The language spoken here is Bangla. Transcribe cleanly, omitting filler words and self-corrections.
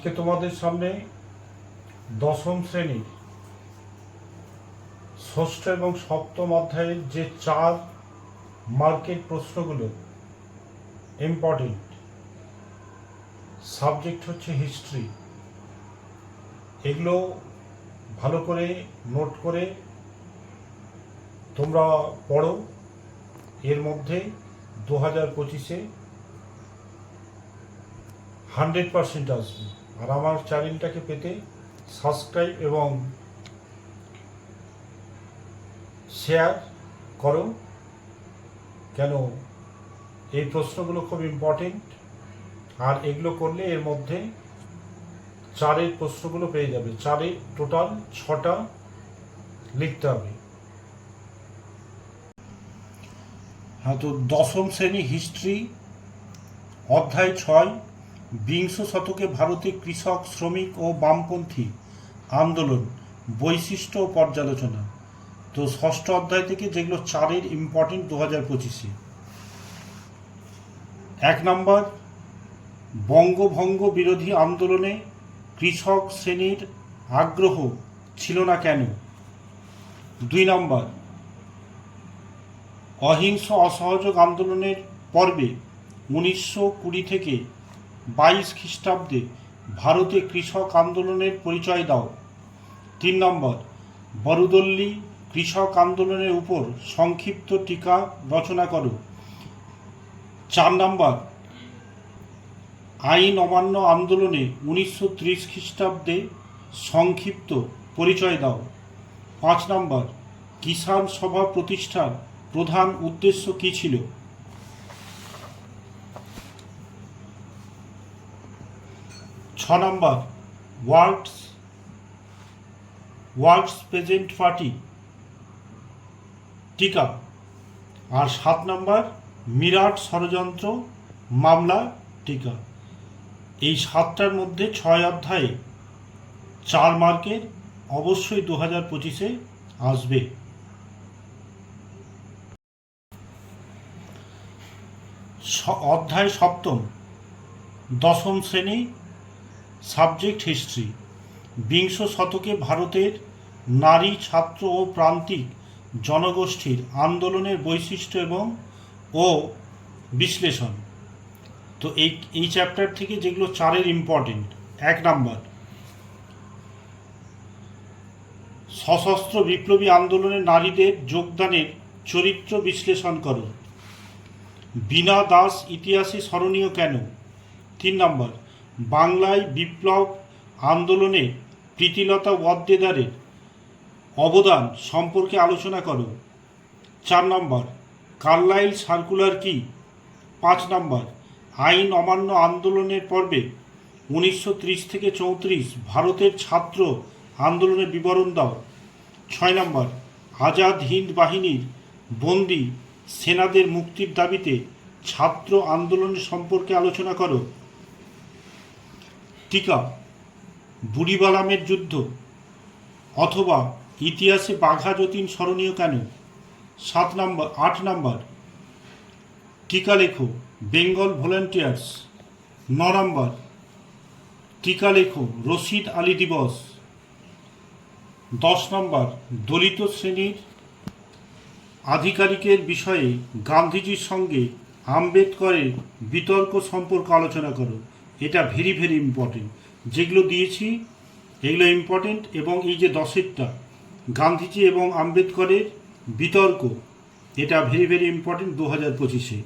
আজকে তোমাদের সামনে দশম শ্রেণীর ষষ্ঠ এবং সপ্তম অধ্যায়ের যে 4 মার্কের প্রশ্নগুলো ইম্পর্টেন্ট, সাবজেক্ট হচ্ছে হিস্ট্রি। এগুলো ভালো করে নোট করে তোমরা পড়ো। এর মধ্যে 2025-এ 100% আসবে। আর আমার চ্যানেলটাকে পেতে সাবস্ক্রাইব এবং শেয়ার করো, কেন এই প্রশ্নগুলো খুব ইম্পর্টেন্ট। আর এগুলো করলে এর মধ্যে 4-এর প্রশ্নগুলো পেয়ে যাবে। 4-এ টোটাল 6টা লিখতে হবে। হ্যাঁ, তো দশম শ্রেণী হিস্ট্রি অধ্যায় 6, বিংশ শতকে ভারতে কৃষক, শ্রমিক ও বামপন্থী আন্দোলন, বৈশিষ্ট্য ও পর্যালোচনা। তো ষষ্ঠ অধ্যায় থেকে যেগুলো 4-এর ইম্পর্টেন্ট 2025-এ। 1 নম্বর, বঙ্গভঙ্গ বিরোধী আন্দোলনে কৃষক শ্রেণীর আগ্রহ ছিল না কেন? 2 নম্বর, অহিংস অসহযোগ আন্দোলনের পর্বে 1920 থেকে 22 খ্রিস্টাব্দে ভারতে কৃষক আন্দোলনের পরিচয় দাও। 3 নম্বর, বরদল্লি কৃষক আন্দোলনের উপর সংক্ষিপ্ত টিকা রচনা করো। 4 নম্বর, আইন অমান্য আন্দোলনে 1930 খ্রিস্টাব্দে সংক্ষিপ্ত পরিচয় দাও। 5 নম্বর, কিষাণ সভা প্রতিষ্ঠার প্রধান উদ্দেশ্য কী ছিল? 6 নম্বর, ওয়ার্ল্ডস প্রেজেন্ট পার্টি টিকা। আর 7 নম্বর, মিরাট ষড়যন্ত্র মামলা টিকা। এই 7টার মধ্যে 6 অধ্যায়ে 4 মার্কের অবশ্যই 2025-এ আসবে। অধ্যায় 7, দশম শ্রেণী, সাবজেক্ট হিস্ট্রি। বিংশ শতকে ভারতের নারী, ছাত্র ও প্রান্তিক জনগোষ্ঠীর আন্দোলনের বৈশিষ্ট্য ও বিশ্লেষণ। তো এই চ্যাপ্টার থেকে যেগুলো 4-এর ইম্পর্টেন্ট। 1 নম্বর, সশস্ত্র বিপ্লবী আন্দোলনে নারীদের যোগদানের চরিত্র বিশ্লেষণ করো। বীণা দাস ইতিহাসে স্মরণীয় কেন? 3 নম্বর, বাংলায় বিপ্লব আন্দোলনে প্রীতিলতা ওয়াদ্দেদারের অবদান সম্পর্কে আলোচনা করো। 4 নম্বর, কার্লাইল সার্কুলার কি? 5 নম্বর, আইন অমান্য আন্দোলনের পর্বে 1930 থেকে 34 ভারতের ছাত্র আন্দোলনের বিবরণ দাও। 6 নম্বর, আজাদ হিন্দ বাহিনীর বন্দী সেনাদের মুক্তির দাবিতে ছাত্র আন্দোলনের সম্পর্কে আলোচনা করো। টিকা, বুড়িবালামের যুদ্ধ অথবা ইতিহাসে বাঘা যতীন স্মরণীয় কেন? 8 নম্বর, টিকা লেখো বেঙ্গল ভলেন্টিয়ার্স। 9 নম্বর, টিকা লেখো রশিদ আলী দিবস। 10 নম্বর, দলিত শ্রেণীর আধিকারিকের বিষয়ে গান্ধীজির সঙ্গে আম্বেদকরের বিতর্ক সম্পর্ক আলোচনা করো। এটা ভেরি ভেরি ইম্পর্টেন্ট। যেগুলো দিয়েছি এগুলো ইম্পর্টেন্ট। এবং এই যে 10-এরটা গান্ধীজি এবং আম্বেদকরের বিতর্ক, এটা ভেরি ভেরি ইম্পর্টেন্ট 2025-এ।